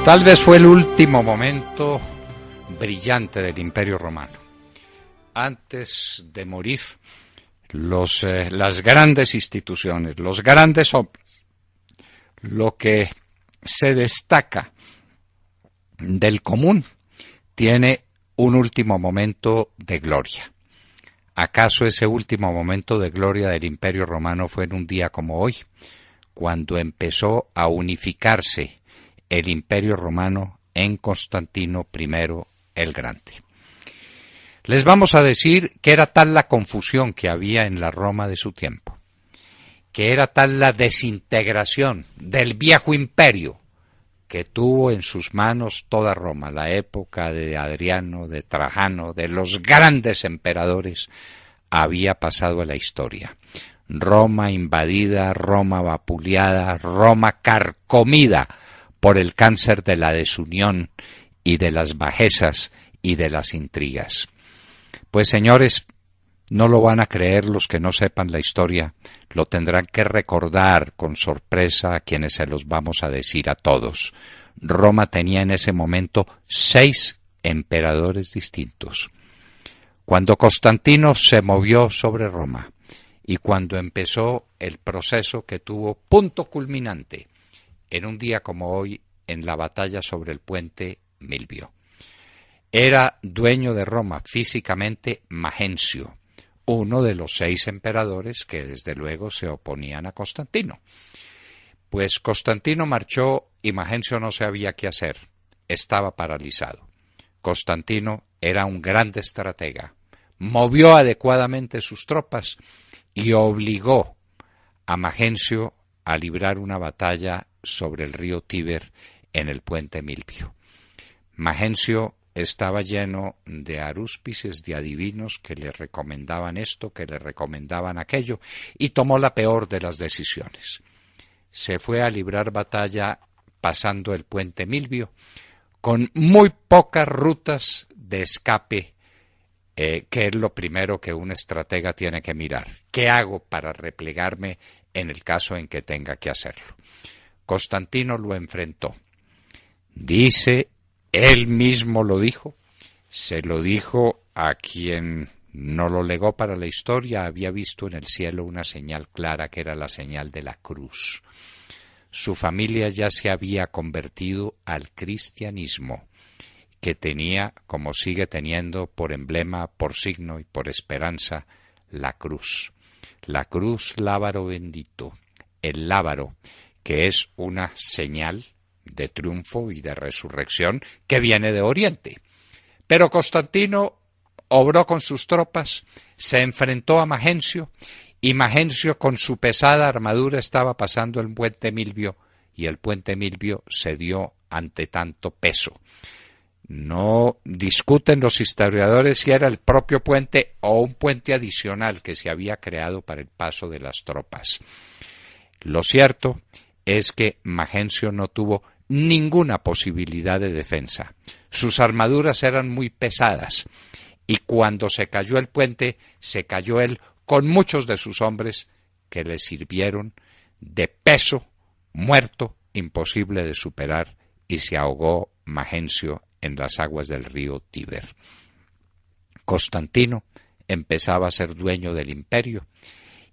Tal vez fue el último momento brillante del Imperio Romano. Antes de morir, las grandes instituciones, los grandes hombres, lo que se destaca del común, tiene un último momento de gloria. ¿Acaso ese último momento de gloria del Imperio Romano fue en un día como hoy, cuando empezó a unificarse el Imperio Romano en Constantino I el Grande? Les vamos a decir que era tal la confusión que había en la Roma de su tiempo, que era tal la desintegración del viejo imperio que tuvo en sus manos toda Roma, la época de Adriano, de Trajano, de los grandes emperadores, había pasado a la historia. Roma invadida, Roma vapuleada, Roma carcomida por el cáncer de la desunión y de las bajezas y de las intrigas. Pues señores, no lo van a creer los que no sepan la historia, lo tendrán que recordar con sorpresa a quienes se los vamos a decir a todos. Roma tenía en ese momento 6 emperadores distintos. Cuando Constantino se movió sobre Roma y cuando empezó el proceso que tuvo punto culminante en un día como hoy en la batalla sobre el puente Milvio, era dueño de Roma físicamente Magencio, uno de los 6 emperadores que desde luego se oponían a Constantino. Pues Constantino marchó y Magencio no sabía qué hacer, estaba paralizado. Constantino era un gran estratega, movió adecuadamente sus tropas y obligó a Magencio a librar una batalla sobre el río Tíber en el puente Milvio. Magencio estaba lleno de arúspices, de adivinos que le recomendaban esto, que le recomendaban aquello, y tomó la peor de las decisiones. Se fue a librar batalla pasando el puente Milvio, con muy pocas rutas de escape, que es lo primero que un estratega tiene que mirar. ¿Qué hago para replegarme en el caso en que tenga que hacerlo? Constantino lo enfrentó. Dice, él mismo lo dijo, se lo dijo a quien no lo legó para la historia, había visto en el cielo una señal clara que era la señal de la cruz. Su familia ya se había convertido al cristianismo, que tenía, como sigue teniendo, por emblema, por signo y por esperanza, la cruz. La cruz lábaro bendito, el lábaro, que es una señal de triunfo y de resurrección que viene de Oriente. Pero Constantino obró con sus tropas, se enfrentó a Magencio, y Magencio con su pesada armadura estaba pasando el puente Milvio, y el puente Milvio cedió ante tanto peso. No discuten los historiadores si era el propio puente o un puente adicional que se había creado para el paso de las tropas. Lo cierto es que Magencio no tuvo ninguna posibilidad de defensa. Sus armaduras eran muy pesadas y cuando se cayó el puente, se cayó él con muchos de sus hombres que le sirvieron de peso, muerto, imposible de superar, y se ahogó Magencio en las aguas del río Tíber. Constantino empezaba a ser dueño del imperio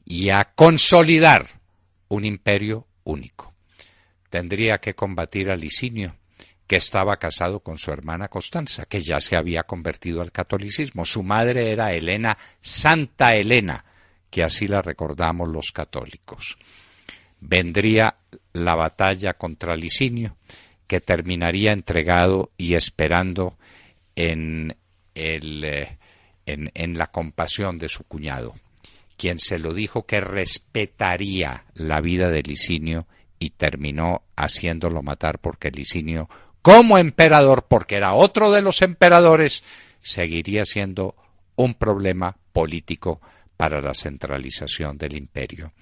y a consolidar un imperio único. Tendría que combatir a Licinio, que estaba casado con su hermana Constanza, que ya se había convertido al catolicismo. Su madre era Helena, Santa Helena, que así la recordamos los católicos. Vendría la batalla contra Licinio, que terminaría entregado y esperando en la compasión de su cuñado, quien se lo dijo que respetaría la vida de Licinio y terminó haciéndolo matar porque Licinio, como emperador, porque era otro de los emperadores, seguiría siendo un problema político para la centralización del imperio.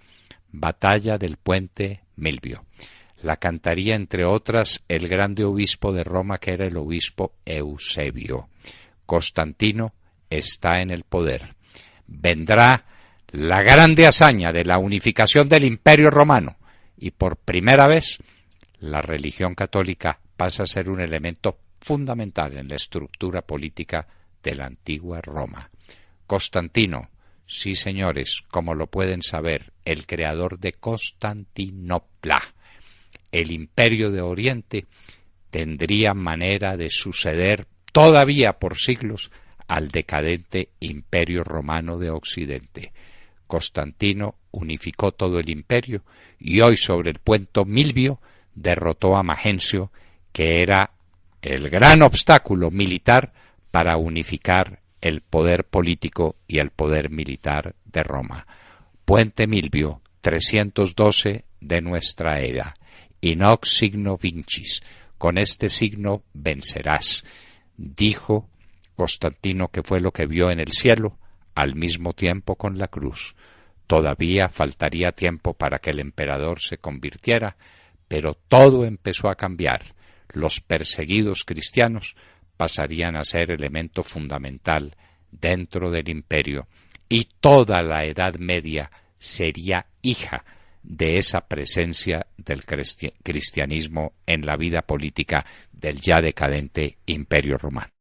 Batalla del puente Milvio. La cantaría, entre otras, el grande obispo de Roma, que era el obispo Eusebio. Constantino está en el poder. Vendrá la grande hazaña de la unificación del Imperio Romano y por primera vez la religión católica pasa a ser un elemento fundamental en la estructura política de la antigua Roma. Constantino, sí señores, como lo pueden saber, el creador de Constantinopla, el imperio de Oriente, tendría manera de suceder todavía por siglos al decadente imperio romano de Occidente. Constantino unificó todo el imperio y hoy sobre el puente Milvio derrotó a Magencio, que era el gran obstáculo militar para unificar el poder político y el poder militar de Roma. Puente Milvio, 312 de nuestra era. In hoc signo vincis, con este signo vencerás, dijo Constantino, que fue lo que vio en el cielo al mismo tiempo con la cruz. Todavía faltaría tiempo para que el emperador se convirtiera, pero todo empezó a cambiar. Los perseguidos cristianos pasarían a ser elemento fundamental dentro del imperio y toda la Edad Media sería hija de esa presencia del cristianismo en la vida política del ya decadente Imperio Romano.